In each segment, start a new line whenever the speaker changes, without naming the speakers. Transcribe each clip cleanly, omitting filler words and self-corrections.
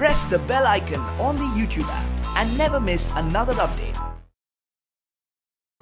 press the bell icon on the YouTube app and never miss another update.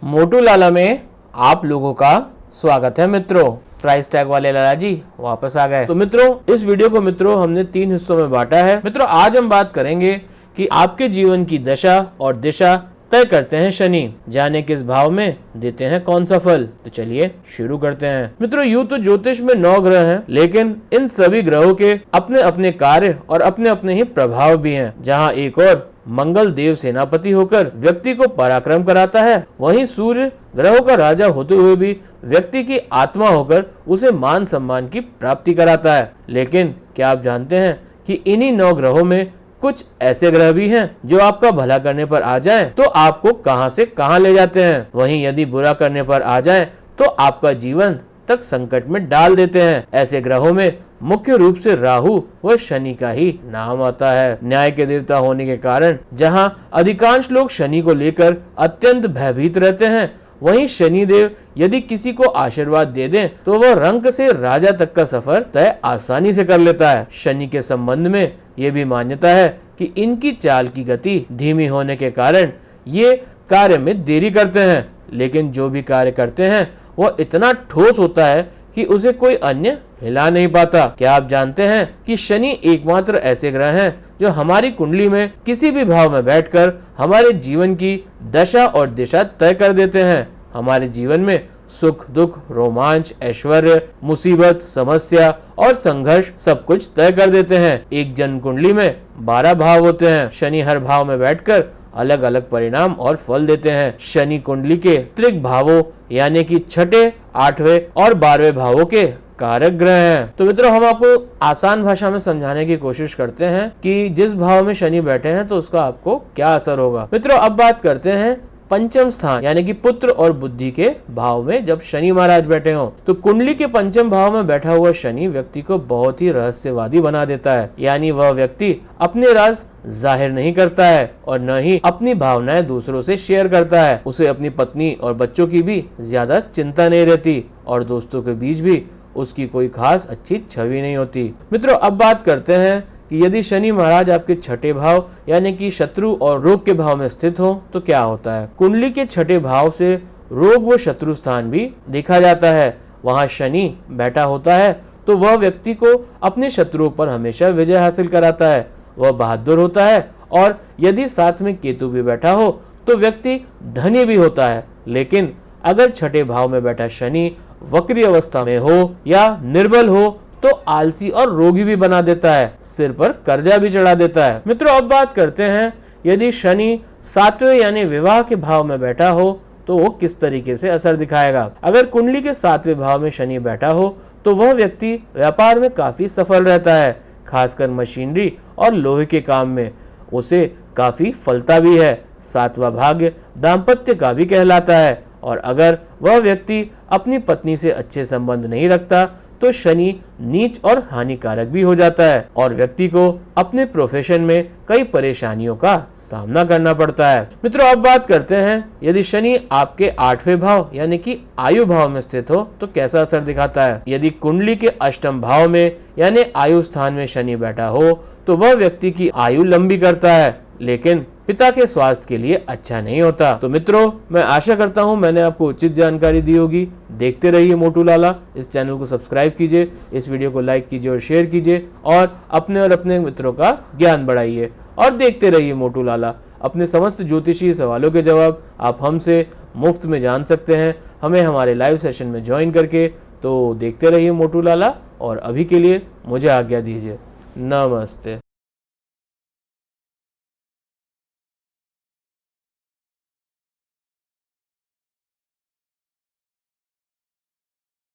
मोटू लाला में आप लोगों का स्वागत है मित्रों। प्राइस टैग वाले लाला जी वापस आ गए। तो मित्रों इस वीडियो को मित्रों हमने 3 हिस्सों में बांटा है। मित्रों आज हम बात करेंगे कि आपके जीवन की दशा और दिशा तय करते हैं शनि। जाने किस भाव में देते हैं कौन सा फल। तो चलिए शुरू करते हैं। मित्रों यूं तो ज्योतिष में 9 ग्रह हैं, लेकिन इन सभी ग्रहों के अपने अपने कार्य और अपने अपने ही प्रभाव भी हैं। जहां एक और मंगल देव सेनापति होकर व्यक्ति को पराक्रम कराता है, वहीं सूर्य ग्रहों का राजा होते हुए भी व्यक्ति की आत्मा होकर उसे मान सम्मान की प्राप्ति कराता है। लेकिन क्या आप जानते हैं कि इन्हीं 9 ग्रहों में कुछ ऐसे ग्रह भी हैं जो आपका भला करने पर आ जाएं तो आपको कहां से कहां ले जाते हैं, वहीं यदि बुरा करने पर आ जाएं तो आपका जीवन तक संकट में डाल देते हैं। ऐसे ग्रहों में मुख्य रूप से राहु व शनि का ही नाम आता है। न्याय के देवता होने के कारण जहां अधिकांश लोग शनि को लेकर अत्यंत भयभीत रहते हैं, वहीं शनि देव यदि किसी को आशीर्वाद दे दें तो वह रंक से राजा तक का सफर तय आसानी से कर लेता है। शनि के संबंध में ये भी मान्यता है कि इनकी चाल की गति धीमी होने के कारण ये कार्य में देरी करते हैं, लेकिन जो भी कार्य करते हैं वह इतना ठोस होता है कि उसे कोई अन्य हिला नहीं पाता। क्या आप जानते हैं कि शनि एकमात्र ऐसे ग्रह हैं जो हमारी कुंडली में किसी भी भाव में बैठकर हमारे जीवन की दशा और दिशा तय कर देते हैं। हमारे जीवन में सुख दुख, रोमांच, ऐश्वर्य, मुसीबत, समस्या और संघर्ष सब कुछ तय कर देते हैं। एक जन्म कुंडली में 12 भाव होते हैं। शनि हर भाव में बैठकर अलग अलग परिणाम और फल देते हैं। शनि कुंडली के त्रिक भावों यानी कि 6ठे, 8वें और 12वें भावों के कारक ग्रह हैं। तो मित्रों हम आपको आसान भाषा में समझाने की कोशिश करते हैं कि जिस भाव में शनि बैठे हैं तो उसका आपको क्या असर होगा। मित्रों अब बात करते हैं पंचम स्थान यानी कि पुत्र और बुद्धि के भाव में जब शनि महाराज बैठे हों। तो कुंडली के पंचम भाव में बैठा हुआ शनि व्यक्ति को बहुत ही रहस्यवादी बना देता है। यानी वह व्यक्ति अपने राज जाहिर नहीं करता है और न ही अपनी भावनाएं दूसरों से शेयर करता है। उसे अपनी पत्नी और बच्चों की भी ज्यादा चिंता नहीं रहती और दोस्तों के बीच भी उसकी कोई खास अच्छी छवि नहीं होती। मित्रों अब बात करते हैं कि यदि शनि महाराज आपके 6ठे भाव यानी कि शत्रु और रोग के भाव में स्थित हो तो क्या होता है। कुंडली के 6ठे भाव से रोग व शत्रु स्थान भी देखा जाता है। वहां शनि बैठा होता है तो वह व्यक्ति को अपने शत्रुओं पर हमेशा विजय हासिल कराता है। वह बहादुर होता है और यदि साथ में केतु भी बैठा हो तो व्यक्ति धनी भी होता है। लेकिन अगर 6ठे भाव में बैठा शनि वक्री अवस्था में हो या निर्बल हो तो आलसी और रोगी भी बना देता है, सिर पर कर्जा भी चढ़ा देता है। मित्रों अब बात करते हैं यदि शनि 7वें यानी विवाह के भाव में बैठा हो तो वो किस तरीके से असर दिखाएगा। अगर कुंडली के 7वें भाव में शनि बैठा हो तो वह व्यक्ति व्यापार में काफी सफल रहता है, खासकर मशीनरी और लोहे के काम में उसे काफी फलता भी है। 7वां भाग्य दाम्पत्य का भी कहलाता है और अगर वह व्यक्ति अपनी पत्नी से अच्छे संबंध नहीं रखता तो शनि नीच और हानिकारक भी हो जाता है और व्यक्ति को अपने प्रोफेशन में कई परेशानियों का सामना करना पड़ता है। मित्रों अब बात करते हैं यदि शनि आपके 8वें भाव यानी कि आयु भाव में स्थित हो तो कैसा असर दिखाता है। यदि कुंडली के 8म भाव में यानी आयु स्थान में शनि बैठा हो तो वह व्यक्ति की आयु लंबी करता है, लेकिन पिता के स्वास्थ्य के लिए अच्छा नहीं होता। तो मित्रों मैं आशा करता हूं मैंने आपको उचित जानकारी दी होगी। देखते रहिए मोटू लाला। इस चैनल को सब्सक्राइब कीजिए, इस वीडियो को लाइक कीजिए और शेयर कीजिए और अपने मित्रों का ज्ञान बढ़ाइए और देखते रहिए मोटू लाला। अपने समस्त ज्योतिषीय सवालों के जवाब आप हमसे मुफ्त में जान सकते हैं, हमें हमारे लाइव सेशन में ज्वाइन करके। तो देखते रहिए मोटू लाला और अभी के लिए मुझे आज्ञा दीजिए। नमस्ते।